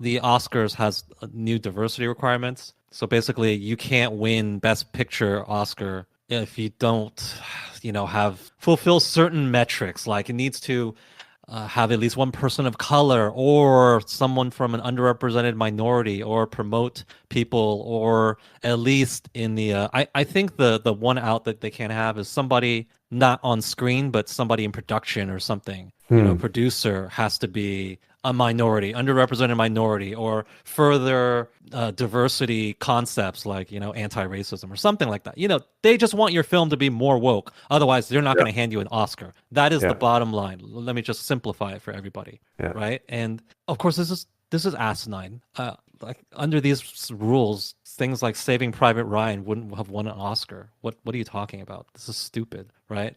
the Oscars has new diversity requirements. So basically, you can't win Best Picture Oscar if you don't, have fulfill certain metrics. Like it needs to have at least one person of color or someone from an underrepresented minority or promote people or at least in the I think the one out that they can't have is somebody not on screen but somebody in production or something. Hmm. Producer has to be a minority, underrepresented minority, or further diversity concepts like, anti-racism or something like that. They just want your film to be more woke. Otherwise, they're not Yeah. going to hand you an Oscar. That is the Yeah. bottom line. Let me just simplify it for everybody, Yeah. right? And of course, this is asinine. Like under these rules, things like Saving Private Ryan wouldn't have won an Oscar. What are you talking about? This is stupid, right?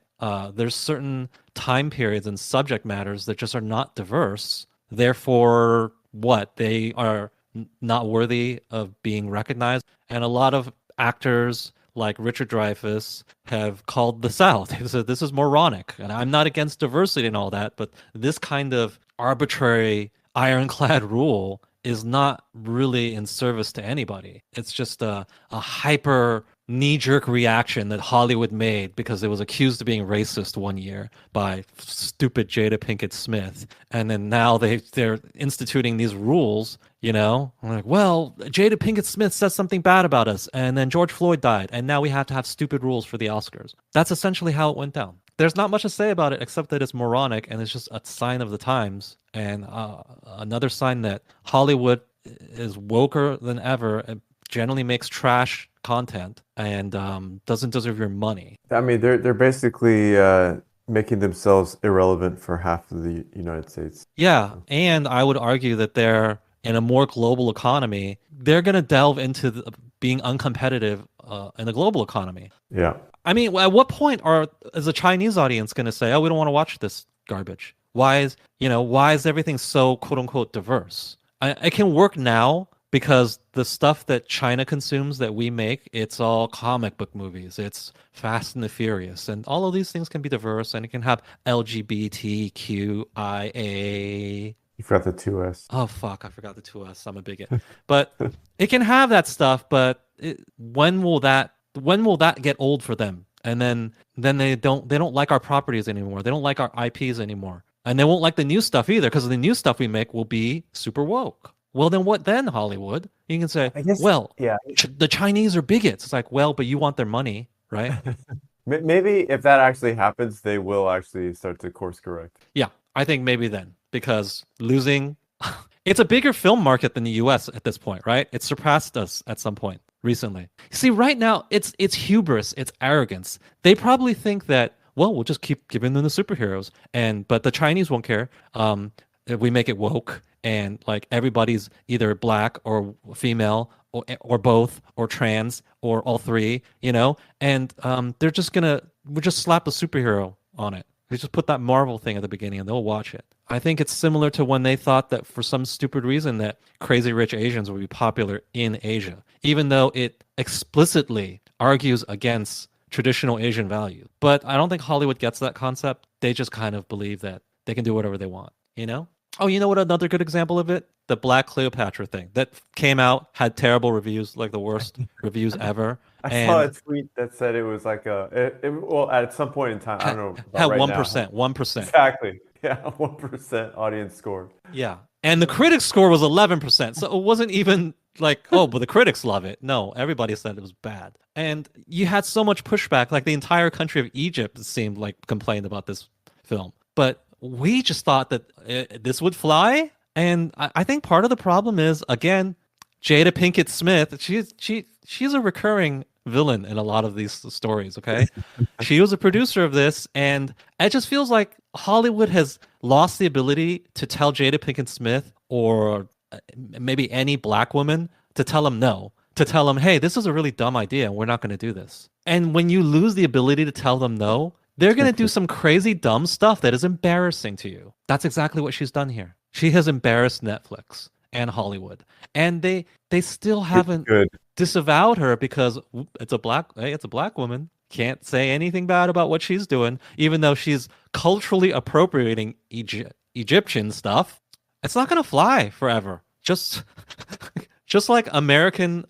There's certain time periods and subject matters that just are not diverse. Therefore, what they are not worthy of being recognized. And a lot of actors like Richard Dreyfuss have called this out. They said this is moronic, and I'm not against diversity and all that, but this kind of arbitrary ironclad rule is not really in service to anybody. It's just a hyper knee-jerk reaction that Hollywood made because it was accused of being racist one year by stupid Jada Pinkett Smith, and then now they're instituting these rules. Like, well, Jada Pinkett Smith says something bad about us, and then George Floyd died, and now we have to have stupid rules for the Oscars. That's essentially how it went down. There's not much to say about it except that it's moronic and it's just a sign of the times and another sign that Hollywood is woker than ever and generally makes trash content and doesn't deserve your money. I mean, they're basically making themselves irrelevant for half of the United States. Yeah, and I would argue that they're in a more global economy. They're going to delve into being uncompetitive in the global economy. Yeah. I mean, at what point is a Chinese audience going to say, "Oh, we don't want to watch this garbage"? Why is everything so quote unquote diverse? It can work now because the stuff that China consumes that we make, it's all comic book movies. It's Fast and the Furious, and all of these things can be diverse, and it can have LGBTQIA. You forgot the two S. Oh fuck, I forgot the two S. I'm a bigot. But it can have that stuff, but when will that get old for them? And then they don't like our properties anymore. They don't like our IPs anymore. And they won't like the new stuff either because the new stuff we make will be super woke. Well, then what then, Hollywood? You can say, I guess, well, yeah. the Chinese are bigots. It's like, well, but you want their money, right? Maybe if that actually happens, they will actually start to course correct. Yeah, I think maybe then because losing it's a bigger film market than the US at this point, right? It surpassed us at some point recently. See, right now it's hubris, it's arrogance. They probably think that, well, we'll just keep giving them the superheroes but the Chinese won't care. If we make it woke and like everybody's either black or female or both or trans or all three, and we'll just slap a superhero on it. They just put that Marvel thing at the beginning and they'll watch it. I think it's similar to when they thought that for some stupid reason that Crazy Rich Asians would be popular in Asia, even though it explicitly argues against traditional Asian values. But I don't think Hollywood gets that concept. They just kind of believe that they can do whatever they want, you know? Oh, you know what another good example of it? The Black Cleopatra thing that came out, had terrible reviews, like the worst reviews ever. I saw a And tweet that said it was like well, at some point in time, I don't know about had right now. 1%, 1%. Exactly. Yeah, 1% audience score. Yeah. And the critics score was 11%. So it wasn't even like, oh, but the critics love it. No, everybody said it was bad. And you had so much pushback. Like the entire country of Egypt seemed like complained about this film. But we just thought that this would fly. And I think part of the problem is, again, Jada Pinkett Smith. She's a recurring villain in a lot of these stories. Okay, she was a producer of this, and it just feels like Hollywood has lost the ability to tell Jada Pinkett Smith or maybe any black woman to tell them no, to tell them, hey, this is a really dumb idea, and we're not going to do this. And when you lose the ability to tell them no, they're going to do some crazy dumb stuff that is embarrassing to you. That's exactly what she's done here. She has embarrassed Netflix and Hollywood, and they still haven't Good. disavowed her because it's a black woman. Can't say anything bad about what she's doing, even though she's culturally appropriating Egyptian stuff. It's not gonna fly forever. just just like American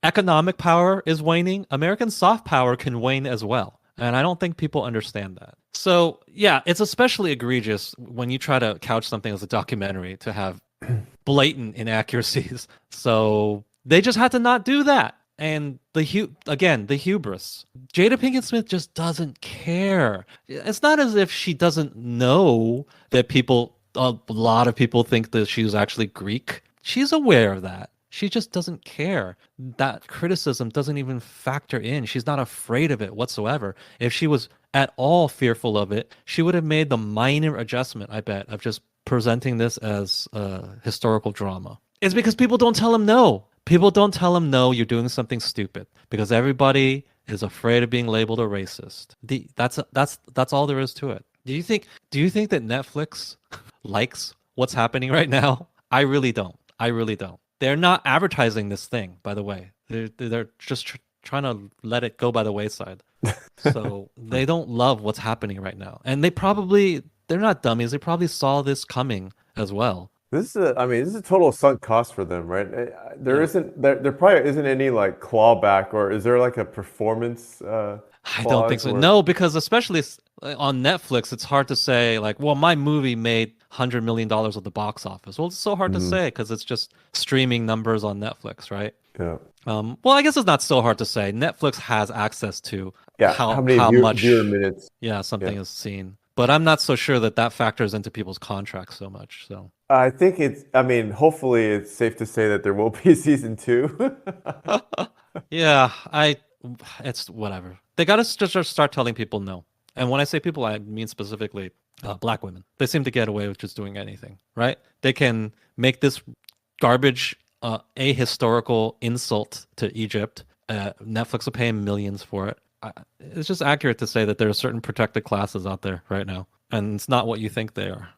economic power is waning, American soft power can wane as well. And I don't think people understand that. So, yeah, it's especially egregious when you try to couch something as a documentary to have blatant inaccuracies. So, they just had to not do that. And the hubris. Jada Pinkett Smith just doesn't care. It's not as if she doesn't know that a lot of people think that she was actually Greek. She's aware of that. She just doesn't care. That criticism doesn't even factor in. She's not afraid of it whatsoever. If she was at all fearful of it, she would have made the minor adjustment, I bet, of just presenting this as a historical drama. It's because people don't tell him no. People don't tell him no, you're doing something stupid because everybody is afraid of being labeled a racist. That's all there is to it. Do you think that Netflix likes what's happening right now? I really don't. I really don't. They're not advertising this thing, by the way. They're just trying to let it go by the wayside. So they don't love what's happening right now. And they're not dummies. They probably saw this coming as well. I mean, this is a total sunk cost for them, right? There Yeah. isn't, there probably isn't any like clawback, or is there like a performance I don't think clause so. or? No, because especially on Netflix, it's hard to say like, well, my movie made $100 million at the box office. Well, it's so hard to Mhm. say because it's just streaming numbers on Netflix, right? Yeah. Well, I guess it's not so hard to say. Netflix has access to Yeah. How many how viewer much, minutes? yeah, Yeah. something is seen. But I'm not so sure that that factors into people's contracts so much. So I think I mean, hopefully it's safe to say that there will be a season two. yeah, it's whatever. They got to just start telling people no. And when I say people, I mean specifically black women. They seem to get away with just doing anything, right? They can make this garbage a historical insult to Egypt. Netflix will pay 'em millions for it. It's just accurate to say that there are certain protected classes out there right now, and it's not what you think they are.